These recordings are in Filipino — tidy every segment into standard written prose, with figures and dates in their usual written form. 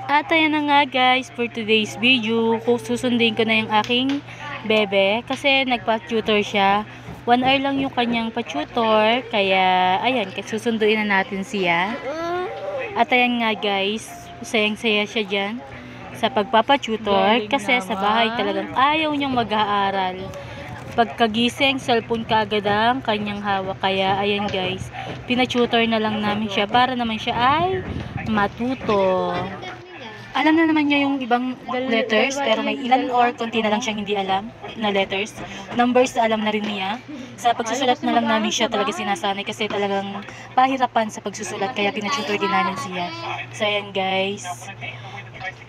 At ayan na nga guys, for today's video, susundin ko na yung aking bebe kasi nagpa-tutor siya. 1 hour lang yung kanyang pa-tutor, kaya ayan, susunduin na natin siya. At ayan nga guys, sayang-saya siya dyan sa pagpapa-tutor kasi sa bahay talagang ayaw niyang mag-aaral. Pagkagising, cellphone kaagad ang kanyang hawak. Kaya ayan guys, pina-tutor na lang namin siya para naman siya ay matuto. Alam na naman niya yung ibang letters, pero may ilan or konti na lang siyang hindi alam na letters. Numbers alam na rin niya. Sa pagsusulat na lang namin siya talaga sinasanay kasi talagang pahirapan sa pagsusulat, kaya pina-tutor din namin siya. So ayan guys,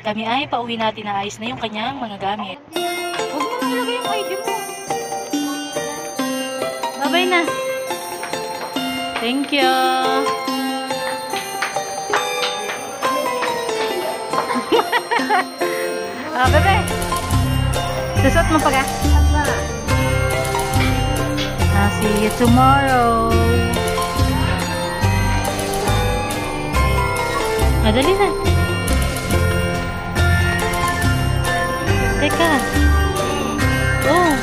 kami ay pauwi natin na ayos na yung kanyang mga gamit. Huwag mo nalagay yung ID mo. Babay na. Thank you. Bebe. Susot mo pa ka? See you tomorrow. Madali na. Teka. Oh.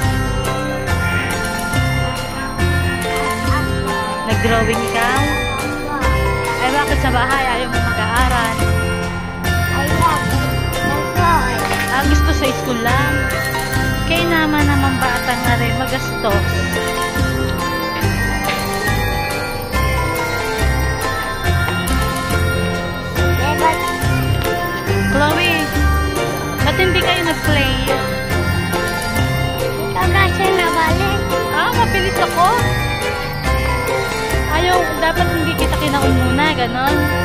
Nag-drawing ka? Ay, bakit sa bahay ayaw mo mag-aaral? Ang gusto sa school lang. Kaya naman bata nga rin magastos. Chloe, ba't hindi kayo nag-play? Tama siya na balik. Mapilis ako. Ayaw, dapat hindi kita kinaun muna, ganon.